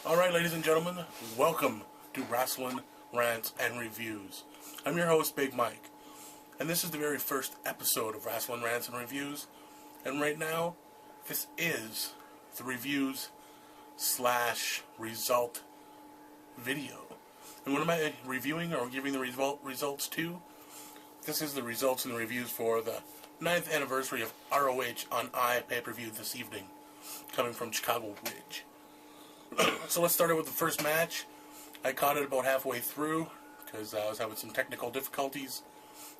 Alright, ladies and gentlemen, welcome to Rasslin, Rants, and Reviews. I'm your host, Big Mike, and this is the very first episode of Rasslin, Rants, and Reviews, and right now, this is the reviews / result video. And what am I reviewing or giving the results to? This is the results and the reviews for the 9th anniversary of ROH on iPPV this evening, coming from Chicago Ridge. So let's start with the first match. I caught it about halfway through because I was having some technical difficulties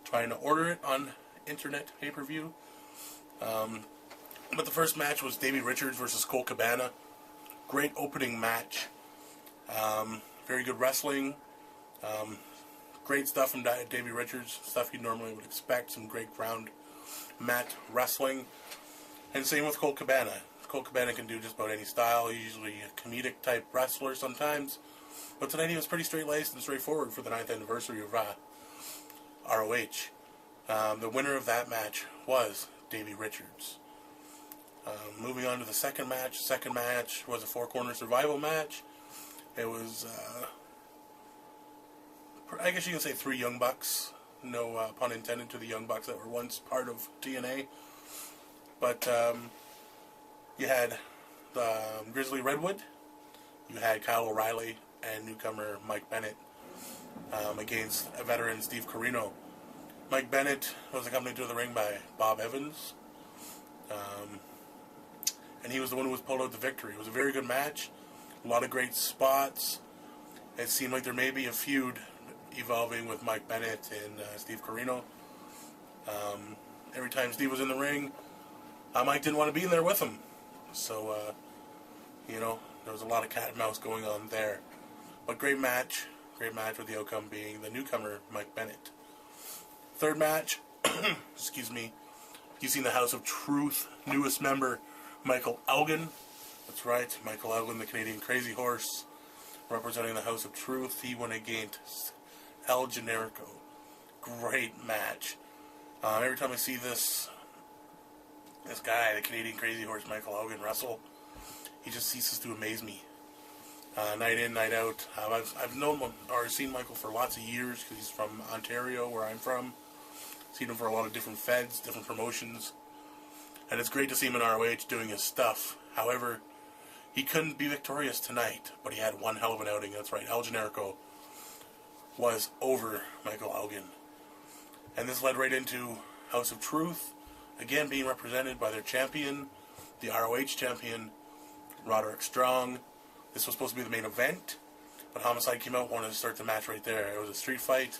trying to order it on internet pay-per-view. But the first match was Davey Richards versus Colt Cabana. Great opening match. Very good wrestling. Great stuff from Davey Richards. Stuff you normally would expect. Some great ground mat wrestling. And same with Colt Cabana. Colt Cabana can do just about any style. He's usually a comedic type wrestler sometimes. But tonight he was pretty straight-laced and straightforward for the 9th anniversary of ROH. The winner of that match was Davey Richards. Moving on to the second match. The second match was a four-corner survival match. It was, I guess you can say 3 Young Bucks. No pun intended to the Young Bucks that were once part of TNA. But you had Grizzly Redwood, you had Kyle O'Reilly, and newcomer Mike Bennett against a veteran Steve Corino. Mike Bennett was accompanied to the ring by Bob Evans, and he was the one who was pulled out the victory. It was a very good match, a lot of great spots. It seemed like there may be a feud evolving with Mike Bennett and Steve Corino. Every time Steve was in the ring, Mike didn't want to be in there with him. So, there was a lot of cat and mouse going on there. But great match with the outcome being the newcomer, Mike Bennett. Third match, excuse me, you've seen the House of Truth newest member, Michael Elgin. That's right, Michael Elgin, the Canadian Crazy Horse, representing the House of Truth. He went against El Generico. Great match. Every time I see this guy, the Canadian Crazy Horse, Michael Elgin, wrestle, he just ceases to amaze me. Night in, night out. I've known or seen Michael for lots of years because he's from Ontario, where I'm from. Seen him for a lot of different feds, different promotions. And it's great to see him in ROH doing his stuff. However, he couldn't be victorious tonight, but he had one hell of an outing. That's right, El Generico was over Michael Elgin. And this led right into House of Truth, again being represented by their champion, the ROH champion, Roderick Strong. This was supposed to be the main event, but Homicide came out and wanted to start the match right there. It was a street fight.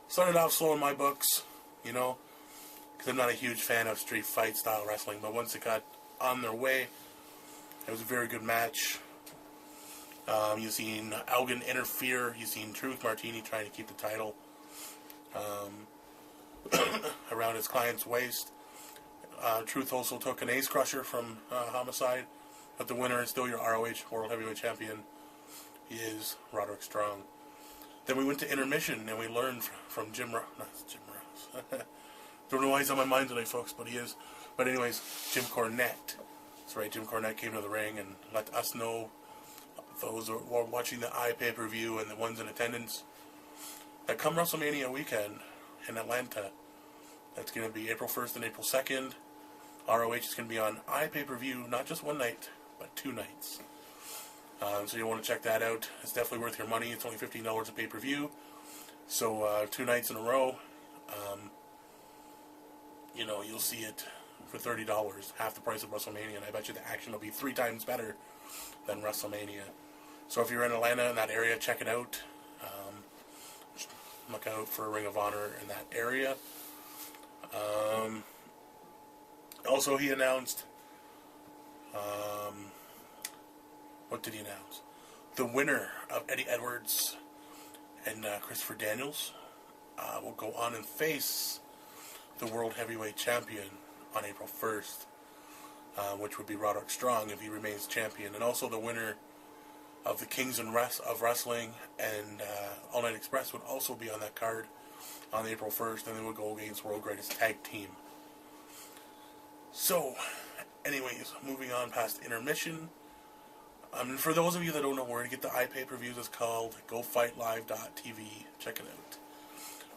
Started off slow in my books, because I'm not a huge fan of street fight style wrestling, but once it got on their way, it was a very good match. You've seen Elgin interfere. You've seen Truth Martini trying to keep the title around his client's waist. Truth also took an ace crusher from Homicide, but the winner is still your ROH World Heavyweight Champion is Roderick Strong. Then we went to intermission and we learned from Jim Ross. Don't know why he's on my mind tonight, folks, but he is. But anyways, Jim Cornette. That's right, Jim Cornette came to the ring and let us know, those who were watching the iPay-per-view and the ones in attendance, that come WrestleMania weekend in Atlanta, that's going to be April 1st and April 2nd. ROH is going to be on iPay-per-view, not just one night, but 2 nights. So you'll want to check that out. It's definitely worth your money. It's only $15 a pay-per-view. So 2 nights in a row, you'll see it for $30, half the price of WrestleMania. And I bet you the action will be 3 times better than WrestleMania. So if you're in Atlanta, in that area, check it out. Look out for Ring of Honor in that area. Also, he announced, what did he announce? The winner of Eddie Edwards and Christopher Daniels will go on and face the World Heavyweight Champion on April 1st, which would be Roderick Strong if he remains champion. And also the winner of the Kings of Wrestling and All Night Express would also be on that card on April 1st, and they would go against World Greatest Tag Team. So, anyways, moving on past intermission, For those of you that don't know where to get the iPPVs, it's called GoFightLive.tv. Check it out.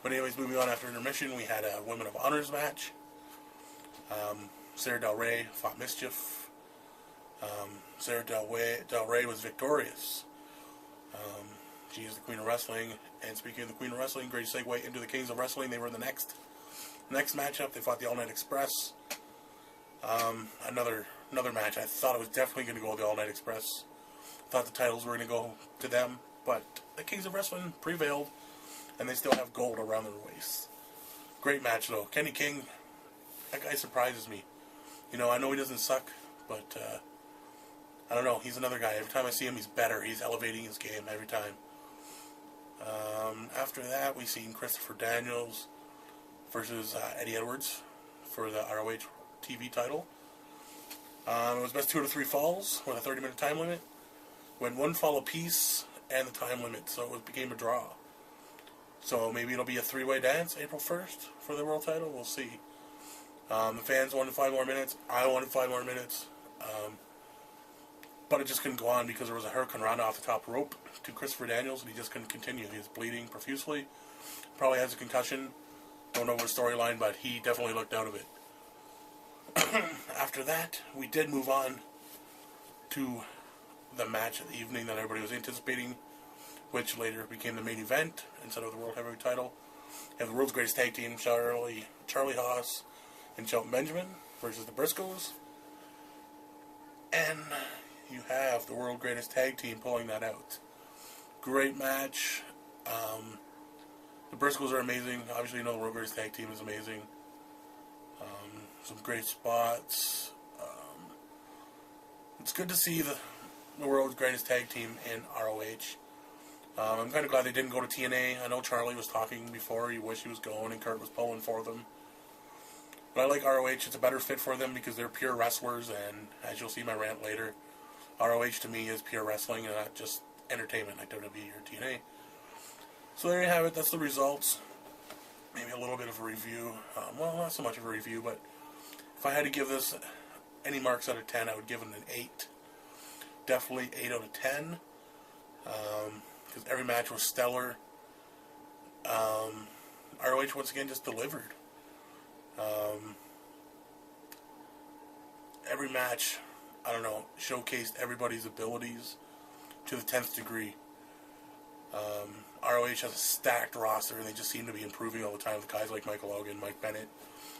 But anyways, moving on after intermission, we had a Women of Honors match. Sarah Del Rey fought Mischief. Sarah Del Rey was victorious. She is the Queen of Wrestling. And speaking of the Queen of Wrestling, great segue into the Kings of Wrestling. They were in the next matchup. They fought the All Night Express. Another match. I thought it was definitely going to go the All Night Express. Thought the titles were going to go to them, but the Kings of Wrestling prevailed, and they still have gold around their waists. Great match though. Kenny King, that guy surprises me. You know, I know he doesn't suck, but I don't know. He's another guy. Every time I see him, he's better. He's elevating his game every time. After that, we seen Christopher Daniels versus Eddie Edwards for the ROH TV title. It was best 2 out of 3 falls with a 30-minute time limit. Went 1 fall apiece and the time limit, so it became a draw. So maybe it'll be a 3-way dance April 1st for the world title. We'll see. The fans wanted 5 more minutes. I wanted 5 more minutes. But it just couldn't go on because there was a hurricane run off the top rope to Christopher Daniels, and he just couldn't continue. He was bleeding profusely. Probably has a concussion. Don't know what storyline, but he definitely looked out of it. After that, we did move on to the match of the evening that everybody was anticipating, which later became the main event instead of the World Heavyweight title. You have the world's greatest tag team, Charlie Haas and Shelton Benjamin versus the Briscoes. And you have the world's greatest tag team pulling that out. Great match. The Briscoes are amazing. Obviously, you know the world's greatest tag team is amazing. Some great spots. It's good to see the world's greatest tag team in ROH. I'm kind of glad they didn't go to TNA. I know Charlie was talking before. He wished he was going, and Kurt was pulling for them. But I like ROH. It's a better fit for them because they're pure wrestlers, and as you'll see my rant later, ROH to me is pure wrestling and not just entertainment like WWE or TNA. So there you have it. That's the results. Maybe a little bit of a review. Well, not so much of a review, but if I had to give this any marks out of 10, I would give it an 8. Definitely 8 out of 10. Because every match was stellar. ROH once again just delivered. Every match, I don't know, showcased everybody's abilities to the 10th degree. ROH has a stacked roster, and they just seem to be improving all the time with guys like Michael Hogan, Mike Bennett,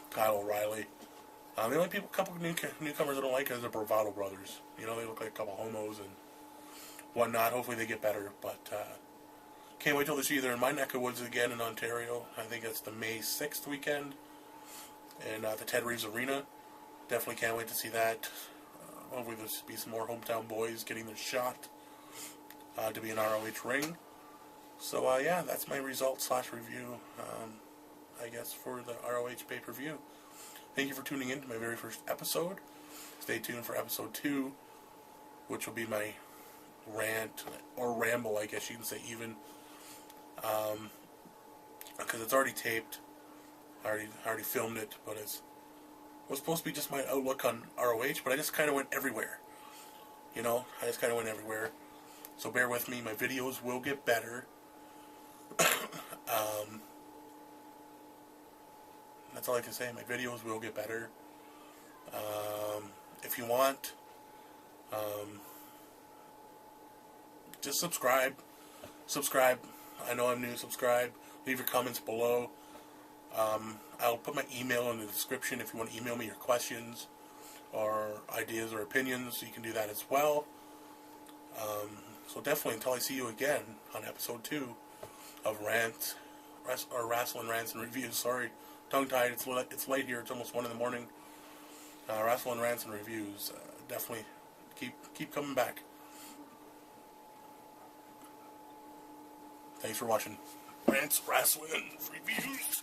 Kyle O'Reilly. The only couple of newcomers I don't like is the Bravado Brothers. You know, they look like a couple homos and whatnot. Hopefully they get better, but can't wait till they see either in my neck of woods again in Ontario. I think it's the May 6th weekend, and the Ted Reeves Arena. Definitely can't wait to see that. Hopefully there'll be some more hometown boys getting their shot to be an ROH ring. So yeah, that's my result/review, I guess, for the ROH pay-per-view. Thank you for tuning in to my very first episode. Stay tuned for episode 2, which will be my rant, or ramble, I guess you can say even, because it's already taped. I already filmed it, but it was supposed to be just my outlook on ROH, but I just kind of went everywhere. You know, I just kind of went everywhere. So bear with me, my videos will get better. That's all I can say. My videos will get better. If you want, just subscribe. I know I'm new. Subscribe. Leave your comments below. I'll put my email in the description if you want to email me your questions or ideas or opinions. You can do that as well. So definitely, until I see you again on episode 2 of Rasslin' Rants and Reviews. Sorry, tongue-tied. It's late here. It's almost 1 in the morning. Rasslin' Rants and Reviews. Definitely keep coming back. Thanks for watching. Rants, Rasslin' Reviews.